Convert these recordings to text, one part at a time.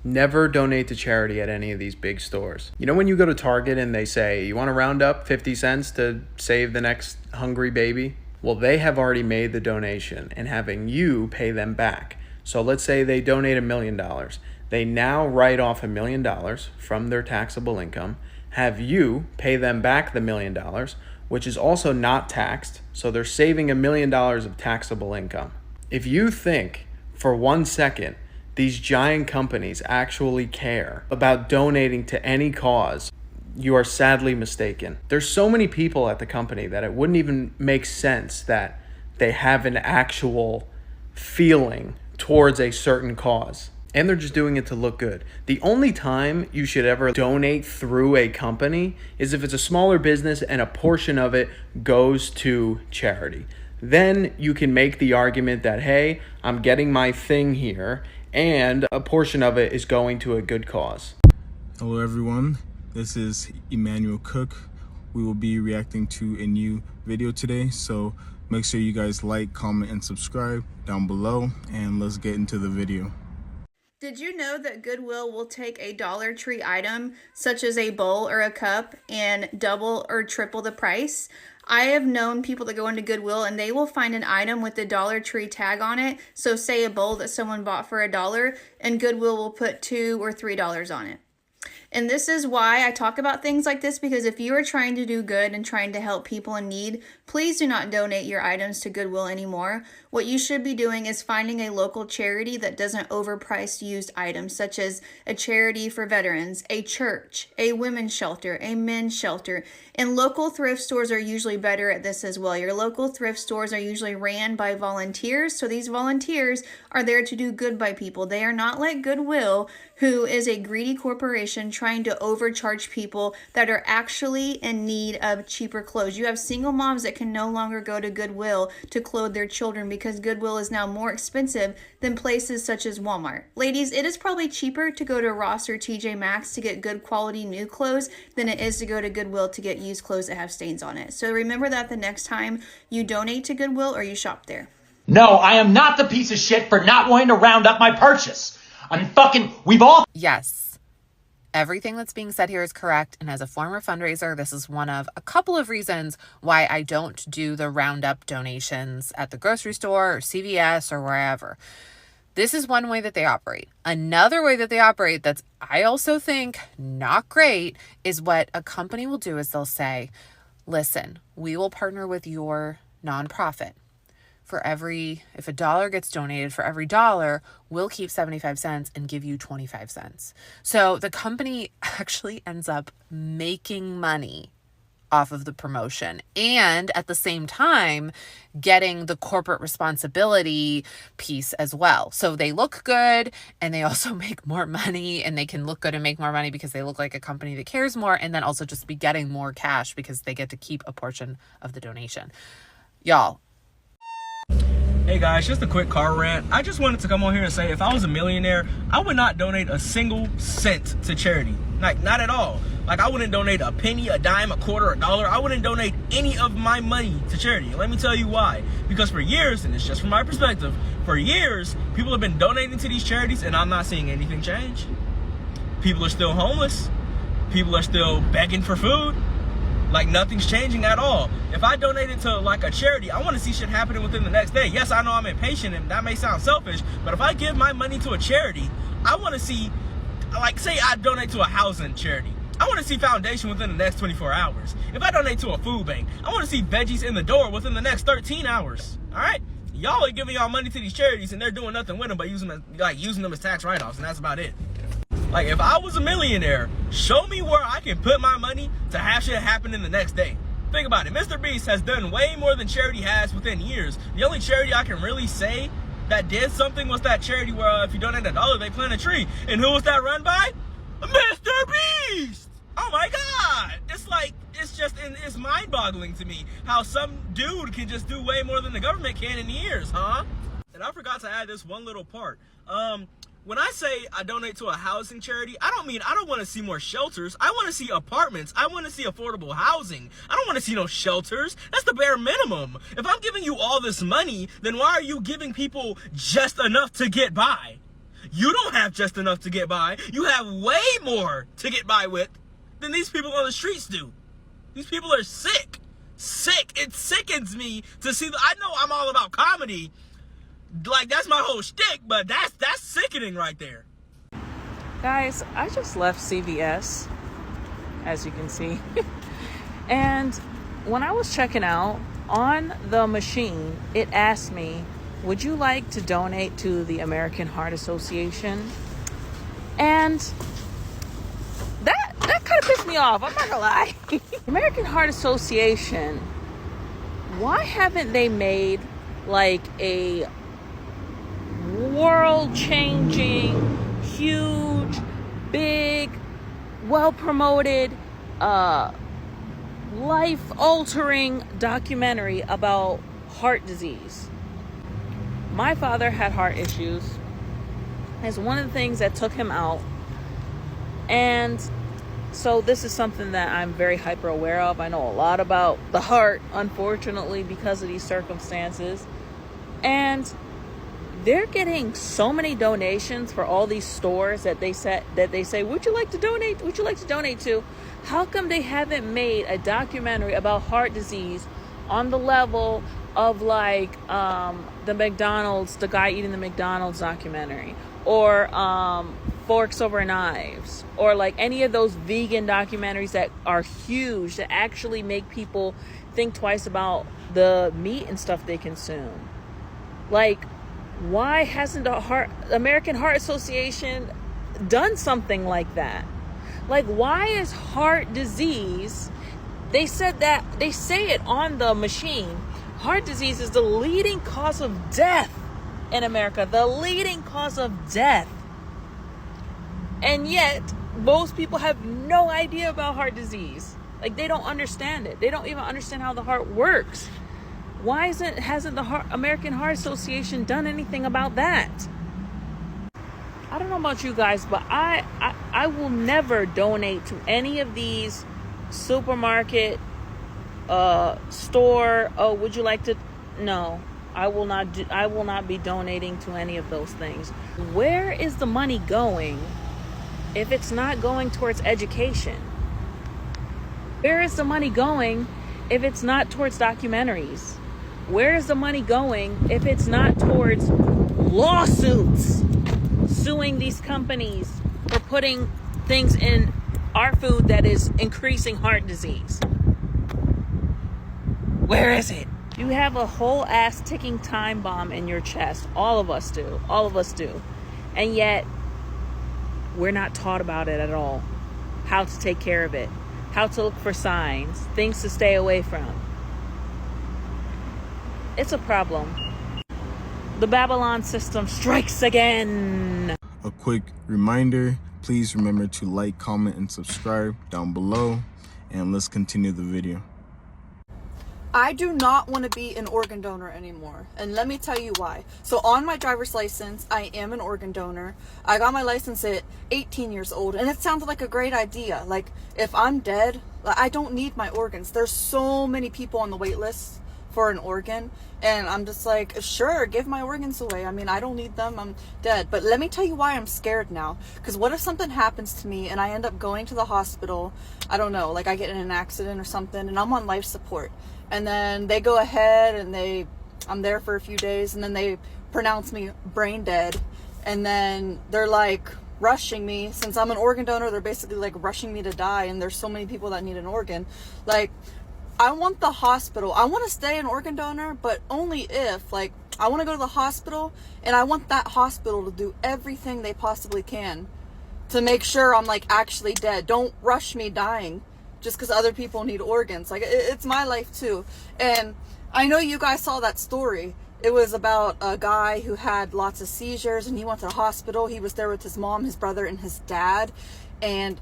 Never donate to charity at any of these big stores. You know when you go to Target and they say, you want to round up 50 cents to save the next hungry baby? Well, they have already made the donation and having you pay them back. So let's say they donate $1 million. They now write off $1 million from their taxable income, have you pay them back the $1 million, which is also not taxed. So they're saving $1 million of taxable income. If you think for 1 second these giant companies actually care about donating to any cause, you are sadly mistaken. There's so many people at the company that it wouldn't even make sense that they have an actual feeling towards a certain cause. And they're just doing it to look good. The only time you should ever donate through a company is if it's a smaller business and a portion of it goes to charity. Then you can make the argument that, hey, I'm getting my thing here and a portion of it is going to a good cause. Hello everyone, this is Emmanuel Cooke. We will be reacting to a new video today, so make sure you guys like, comment, and subscribe down below, and let's get into the video. Did you know that Goodwill will take a Dollar Tree item, such as a bowl or a cup, and double or triple the price? I have known people that go into Goodwill and they will find an item with the Dollar Tree tag on it. So say a bowl that someone bought for $1 and Goodwill will put $2 or $3 on it. And this is why I talk about things like this, because if you are trying to do good and trying to help people in need, please do not donate your items to Goodwill anymore. What you should be doing is finding a local charity that doesn't overprice used items, such as a charity for veterans, a church, a women's shelter, a men's shelter. And local thrift stores are usually better at this as well. Your local thrift stores are usually ran by volunteers, so these volunteers are there to do good by people. They are not like Goodwill, who is a greedy corporation trying to overcharge people that are actually in need of cheaper clothes. You have single moms that can no longer go to Goodwill to clothe their children because Goodwill is now more expensive than places such as Walmart. Ladies, it is probably cheaper to go to Ross or TJ Maxx to get good quality new clothes than it is to go to Goodwill to get used clothes that have stains on it. So remember that the next time you donate to Goodwill or you shop there. No, I am not the piece of shit for not wanting to round up my purchase. We've all... Yes, everything that's being said here is correct. And as a former fundraiser, this is one of a couple of reasons why I don't do the roundup donations at the grocery store or CVS or wherever. This is one way that they operate. Another way that they operate that's, I also think, not great is what a company will do is they'll say, listen, we will partner with your nonprofit. If $1 gets donated, for every $1, we'll keep 75 cents and give you 25 cents. So the company actually ends up making money off of the promotion and at the same time getting the corporate responsibility piece as well. So they look good and they also make more money, and they can look good and make more money because they look like a company that cares more, and then also just be getting more cash because they get to keep a portion of the donation. Y'all. Hey guys, just a quick car rant. I just wanted to come on here and say, if I was a millionaire, I would not donate a single cent to charity. Like, not at all. Like, I wouldn't donate a penny, a dime, a quarter, a dollar. I wouldn't donate any of my money to charity. And let me tell you why. Because for years, and it's just from my perspective, for years, people have been donating to these charities and I'm not seeing anything change. People are still homeless. People are still begging for food. Like, nothing's changing at all. If I donated to, like, a charity, I want to see shit happening within the next day. Yes, I know I'm impatient, and that may sound selfish, but if I give my money to a charity, I want to see, like, say I donate to a housing charity. I want to see foundation within the next 24 hours. If I donate to a food bank, I want to see veggies in the door within the next 13 hours. All right? Y'all are giving y'all money to these charities, and they're doing nothing with them but using them as tax write-offs, and that's about it. Like, if I was a millionaire, show me where I can put my money to have shit happen in the next day. Think about it. Mr. Beast has done way more than charity has within years. The only charity I can really say that did something was that charity where if you donate $1, they plant a tree. And who was that run by? Mr. Beast! Oh my God! It's mind-boggling to me how some dude can just do way more than the government can in years, huh? And I forgot to add this one little part. When I say I donate to a housing charity, I don't mean I don't want to see more shelters. I want to see apartments. I want to see affordable housing. I don't want to see no shelters. That's the bare minimum. If I'm giving you all this money, then why are you giving people just enough to get by? You don't have just enough to get by. You have way more to get by with than these people on the streets do. These people are sick. Sick. It sickens me to see. I know I'm all about comedy. Like, that's my whole shtick, but that's sickening right there. Guys, I just left CVS, as you can see. And when I was checking out, on the machine, it asked me, would you like to donate to the American Heart Association? And that kind of pissed me off, I'm not gonna lie. American Heart Association, why haven't they made like a world-changing, huge, big, well-promoted, life-altering documentary about heart disease? My father had heart issues. It's one of the things that took him out. And so this is something that I'm very hyper aware of. I know a lot about the heart, unfortunately, because of these circumstances. And they're getting so many donations for all these stores that they say, would you like to donate? Would you like to donate to? How come they haven't made a documentary about heart disease on the level of like the McDonald's, the guy eating the McDonald's documentary, or Forks Over Knives, or like any of those vegan documentaries that are huge, that actually make people think twice about the meat and stuff they consume? Like, why hasn't the American Heart Association done something like that? Like, why is heart disease, they say it on the machine, heart disease is the leading cause of death in America, the leading cause of death. And yet, most people have no idea about heart disease. Like, they don't understand it. They don't even understand how the heart works. Why hasn't the American Heart Association done anything about that? I don't know about you guys, but I will never donate to any of these supermarket, store. Oh, would you like to? No, I will not be donating to any of those things. Where is the money going if it's not going towards education? Where is the money going if it's not towards documentaries? Where is the money going if it's not towards lawsuits, suing these companies for putting things in our food that is increasing heart disease? Where is it? You have a whole ass ticking time bomb in your chest. All of us do. All of us do. And yet, we're not taught about it at all. How to take care of it. How to look for signs. Things to stay away from. It's a problem. The Babylon system strikes again. A quick reminder, please remember to like, comment, and subscribe down below. And let's continue the video. I do not want to be an organ donor anymore. And let me tell you why. So on my driver's license, I am an organ donor. I got my license at 18 years old. And it sounded like a great idea. Like, if I'm dead, I don't need my organs. There's so many people on the wait list for an organ. And I'm just like, sure, give my organs away. I mean, I don't need them. I'm dead. But let me tell you why I'm scared now. Because what if something happens to me and I end up going to the hospital? I don't know, like I get in an accident or something and I'm on life support. And then they go ahead and I'm there for a few days and then they pronounce me brain dead. And then they're like rushing me. Since I'm an organ donor, they're basically like rushing me to die. And there's so many people that need an organ. Like, I want the hospital. I want to stay an organ donor, but only if, like, I want to go to the hospital and I want that hospital to do everything they possibly can to make sure I'm like actually dead. Don't rush me dying just because other people need organs. Like, it's my life too. And I know you guys saw that story. It was about a guy who had lots of seizures and he went to the hospital. He was there with his mom, his brother, and his dad. And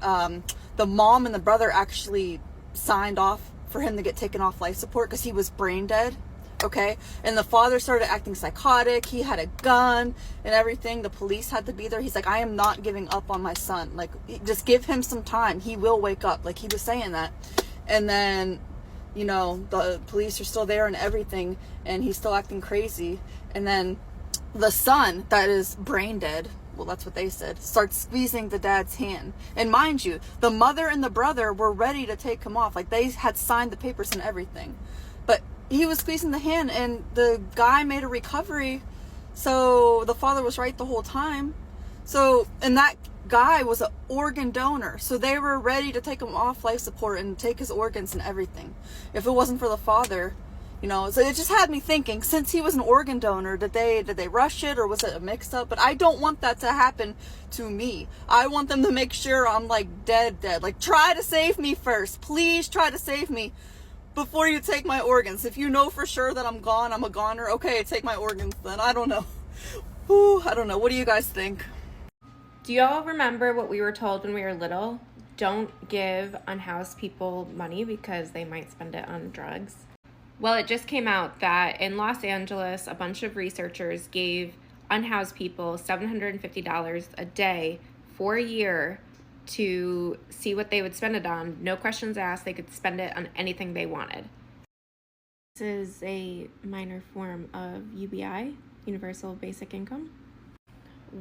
the mom and the brother actually signed off for him to get taken off life support because he was brain dead. Okay. And the father started acting psychotic. He had a gun and everything. The police had to be there. He's like, I am not giving up on my son. Like, just give him some time. He will wake up. Like, he was saying that. And then, you know, the police are still there and everything. And he's still acting crazy. And then the son that is brain dead, well, that's what they said, start squeezing the dad's hand. And mind you, the mother and the brother were ready to take him off. Like, they had signed the papers and everything. But he was squeezing the hand, and the guy made a recovery. So the father was right the whole time. So, and that guy was an organ donor. So they were ready to take him off life support and take his organs and everything. If it wasn't for the father, you know, so it just had me thinking, since he was an organ donor, did they rush it, or was it a mix up? But I don't want that to happen to me. I want them to make sure I'm like dead. Like, try to save me first. Please try to save me before you take my organs. If you know for sure that I'm gone, I'm a goner, okay, take my organs then. I don't know. Ooh, I don't know. What do you guys think? Do y'all remember what we were told when we were little? Don't give unhoused people money because they might spend it on drugs. Well, it just came out that in Los Angeles, a bunch of researchers gave unhoused people $750 a day for a year to see what they would spend it on. No questions asked. They could spend it on anything they wanted. This is a minor form of UBI, Universal Basic Income.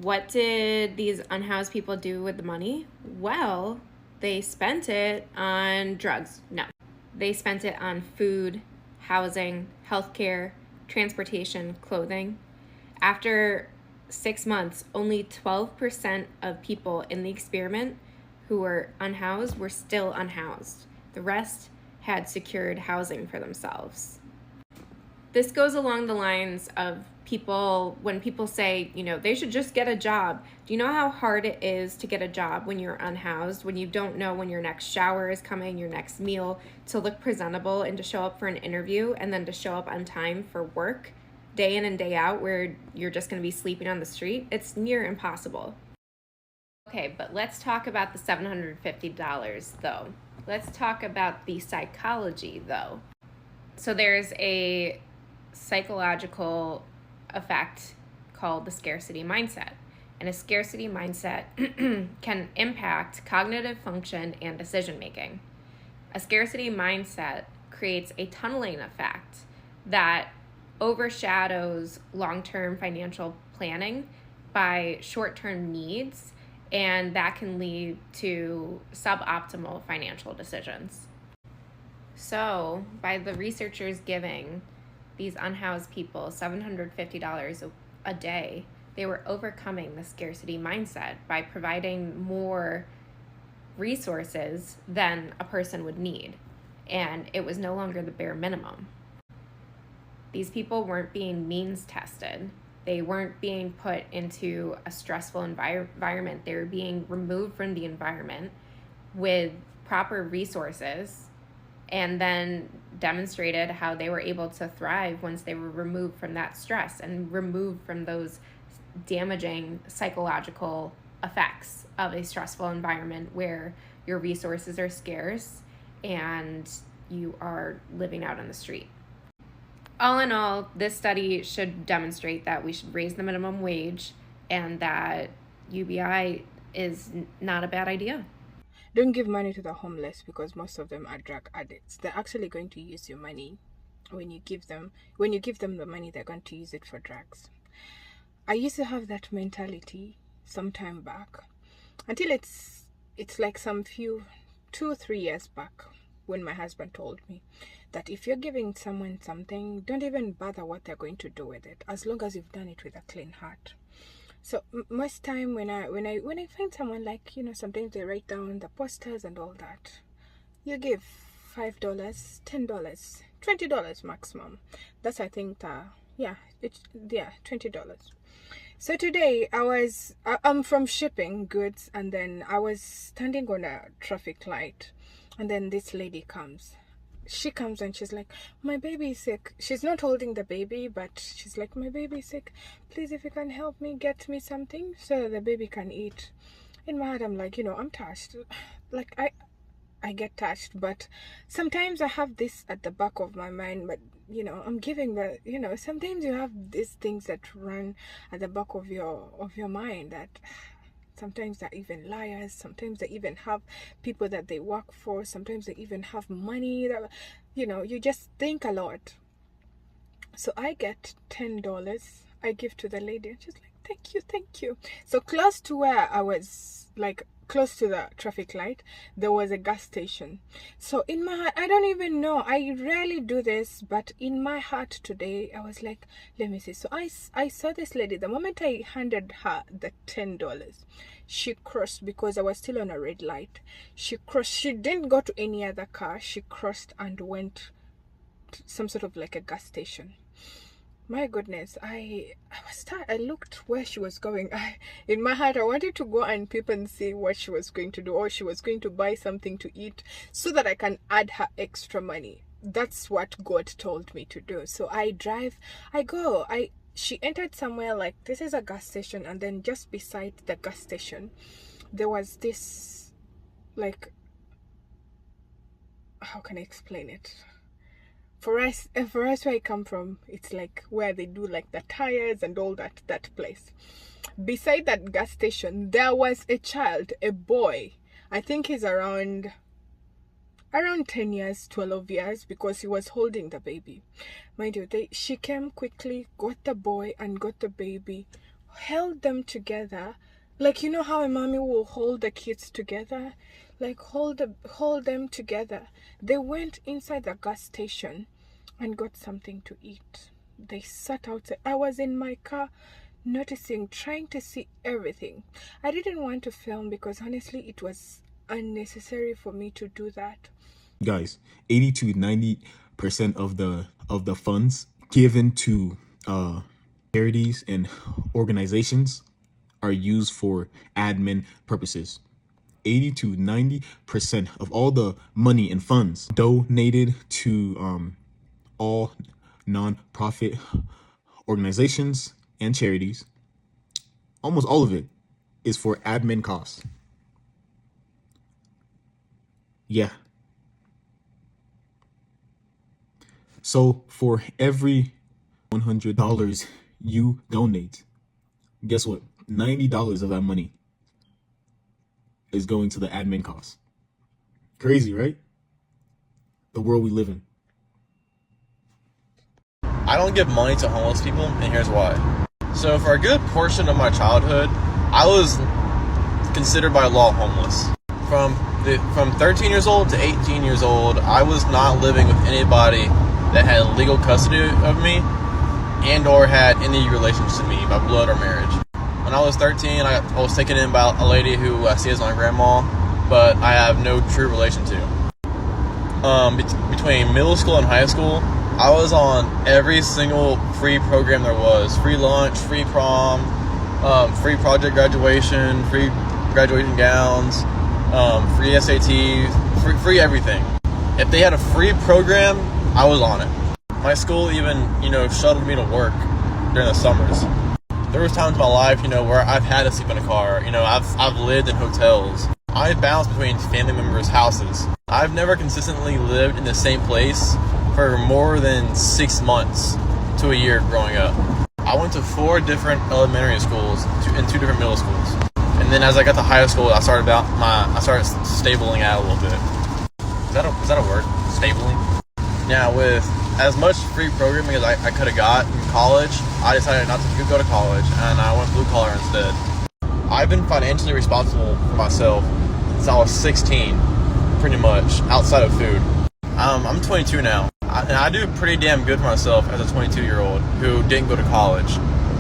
What did these unhoused people do with the money? Well, they spent it on drugs. No, they spent it on food, housing, healthcare, transportation, clothing. After 6 months, only 12% of people in the experiment who were unhoused were still unhoused. The rest had secured housing for themselves. This goes along the lines of people, when people say, you know, they should just get a job. Do you know how hard it is to get a job when you're unhoused, when you don't know when your next shower is coming, your next meal, to look presentable and to show up for an interview and then to show up on time for work day in and day out where you're just going to be sleeping on the street? It's near impossible. Okay, but let's talk about the $750 though. Let's talk about the psychology though. So there's a psychological effect called the scarcity mindset. And a scarcity mindset can impact cognitive function and decision making. A scarcity mindset creates a tunneling effect that overshadows long-term financial planning by short-term needs, and that can lead to suboptimal financial decisions. So, by the researchers giving these unhoused people $750 a day, they were overcoming the scarcity mindset by providing more resources than a person would need. And it was no longer the bare minimum. These people weren't being means tested. They weren't being put into a stressful environment. They were being removed from the environment with proper resources, and then demonstrated how they were able to thrive once they were removed from that stress and removed from those damaging psychological effects of a stressful environment where your resources are scarce and you are living out on the street. All in all, this study should demonstrate that we should raise the minimum wage and that UBI is not a bad idea. Don't give money to the homeless, because most of them are drug addicts. They're actually going to use your money when you give them the money. They're going to use it for drugs. I used to have that mentality some time back, until it's like 2 or 3 years back, when my husband told me that if you're giving someone something, don't even bother what they're going to do with it, as long as you've done it with a clean heart. So most time when I find someone, like, you know, sometimes they write down the posters and all that, you give $5, $10, $20 maximum. That's, I think, $20. So today I'm from shipping goods, and then I was standing on a traffic light, and then this lady comes. She comes and she's like, my baby is sick. She's not holding the baby, but she's like, my baby is sick. Please, if you can help me, get me something so the baby can eat. In my head, I'm like, you know, I'm touched. Like, I get touched, but sometimes I have this at the back of my mind, but, you know, I'm giving the, you know, sometimes you have these things that run at the back of your mind, that sometimes they're even liars, sometimes they even have people that they work for, sometimes they even have money that, you know, you just think a lot. So I get $10, I give to the lady, and she's like, thank you, thank you. So close to where I was, like close to the traffic light, there was a gas station. So in my heart, I don't even know, I rarely do this, but in my heart today, I was like, let me see. So I saw this lady. The moment I handed her the $10, she crossed, because I was still on a red light. She crossed. She didn't go to any other car. She crossed and went to some sort of like a gas station. My goodness, I was tired. I looked where she was going. In my heart, I wanted to go and peep and see what she was going to do, or she was going to buy something to eat so that I can add her extra money. That's what God told me to do. So I drive, she entered somewhere like, this is a gas station, and then just beside the gas station, there was this, like, how can I explain it? For us where I come from, it's like where they do like the tires and all that place. Beside that gas station, there was a child, a boy. I think he's around 10 years, 12 years, because he was holding the baby. Mind you, she came quickly, got the boy and got the baby, held them together. Like, you know how a mommy will hold the kids together? Like, hold them together. They went inside the gas station and got something to eat. They sat outside. I was in my car noticing, trying to see everything. I didn't want to film because honestly it was unnecessary for me to do that. Guys, 80 to 90% of the funds given to charities and organizations are used for admin purposes. 80 to 90% of all the money and funds donated to all non-profit organizations and charities, almost all of it is for admin costs. Yeah. So for every $100 you donate, guess what? $90 of that money is going to the admin costs. Crazy, right? The world we live in. I don't give money to homeless people, and here's why. So for a good portion of my childhood, I was considered by law homeless. From 13 years old to 18 years old, I was not living with anybody that had legal custody of me and or had any relations to me by blood or marriage. When I was 13, I was taken in by a lady who I see as my grandma, but I have no true relation to. Between middle school and high school, I was on every single free program there was. Free lunch, free prom, free project graduation, free graduation gowns, free SATs, free everything. If they had a free program, I was on it. My school even, shuttled me to work during the summers. There was times in my life, where I've had to sleep in a car. I've lived in hotels. I bounced between family members' houses. I've never consistently lived in the same place for more than 6 months to a year growing up. I went to 4 different elementary schools and 2 different middle schools. And then as I got to high school, I started stabling out a little bit. Is that a word? Stabling? Now, with as much free programming as I could have got in college, I decided not to go to college, and I went blue collar instead. I've been financially responsible for myself since I was 16, pretty much, outside of food. I'm 22 now, and I do pretty damn good for myself as a 22-year-old who didn't go to college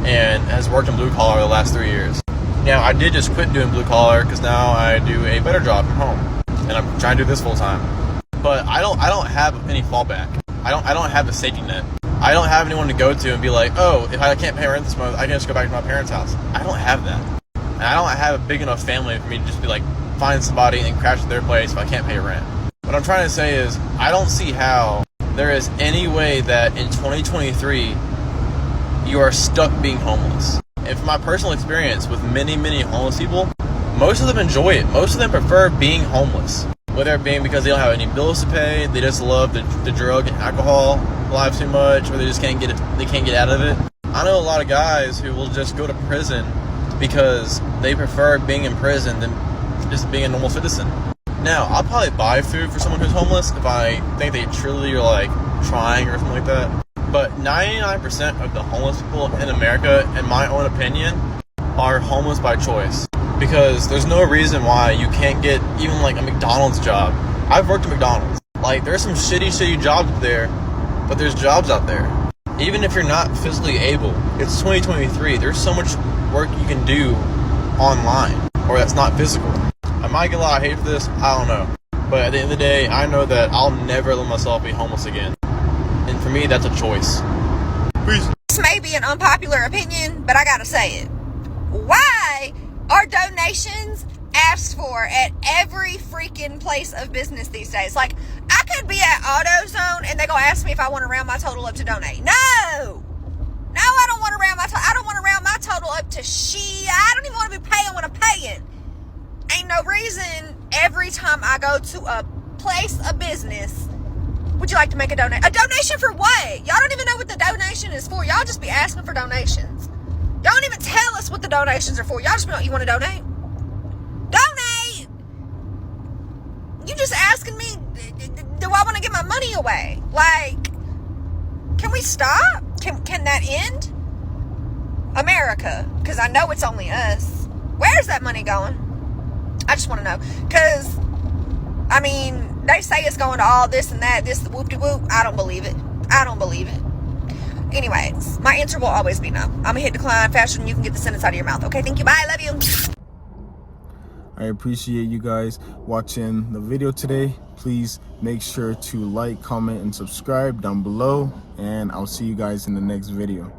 and has worked in blue collar the last 3 years. Now, I did just quit doing blue collar because now I do a better job from home, and I'm trying to do this full time. But I don't have any fallback. I don't have a safety net. I don't have anyone to go to and be like, oh, if I can't pay rent this month, I can just go back to my parents' house. I don't have that. And I don't have a big enough family for me to just be like, find somebody and crash at their place if I can't pay rent. What I'm trying to say is, I don't see how there is any way that in 2023, you are stuck being homeless. And from my personal experience with many, many homeless people, most of them enjoy it. Most of them prefer being homeless. Whether it being because they don't have any bills to pay, they just love the drug and alcohol life too much, or they just can't get out of it. I know a lot of guys who will just go to prison because they prefer being in prison than just being a normal citizen. Now, I'll probably buy food for someone who's homeless if I think they truly are like trying or something like that. But 99% of the homeless people in America, in my own opinion, are homeless by choice, because there's no reason why you can't get even like a McDonald's job. I've worked at McDonald's. Like, there's some shitty jobs there, but there's jobs out there. Even if you're not physically able, it's 2023. There's so much work you can do online, or that's not physical. I might get a lot of hate for this, I don't know. But at the end of the day, I know that I'll never let myself be homeless again. And for me, that's a choice. Peace. This may be an unpopular opinion, but I gotta say it. Why are donations asked for at every freaking place of business these days? Like, I could be at AutoZone and they gonna ask me if I want to round my total up to donate. No, I don't want to round my total. I don't want to round my total up to shit. I don't even want to be paying what I'm paying. Ain't no reason every time I go to a place of business, would you like to make a donation? A donation for what? Y'all don't even know what the donation is for. Y'all just be asking for donations. Y'all don't even tell us what the donations are for. Y'all just be like, you want to donate? Donate! You just asking me, do I want to give my money away? Like, can we stop? Can that end? America, because I know it's only us. Where's that money going? I just want to know. Because, I mean, they say it's going to all this and that, this, the whoop-de-whoop. I don't believe it. I don't believe it. Anyways, my answer will always be no. I'm going to hit decline faster than you can get the sentence out of your mouth. Okay, thank you. Bye. Love you. I appreciate you guys watching the video today. Please make sure to like, comment, and subscribe down below. And I'll see you guys in the next video.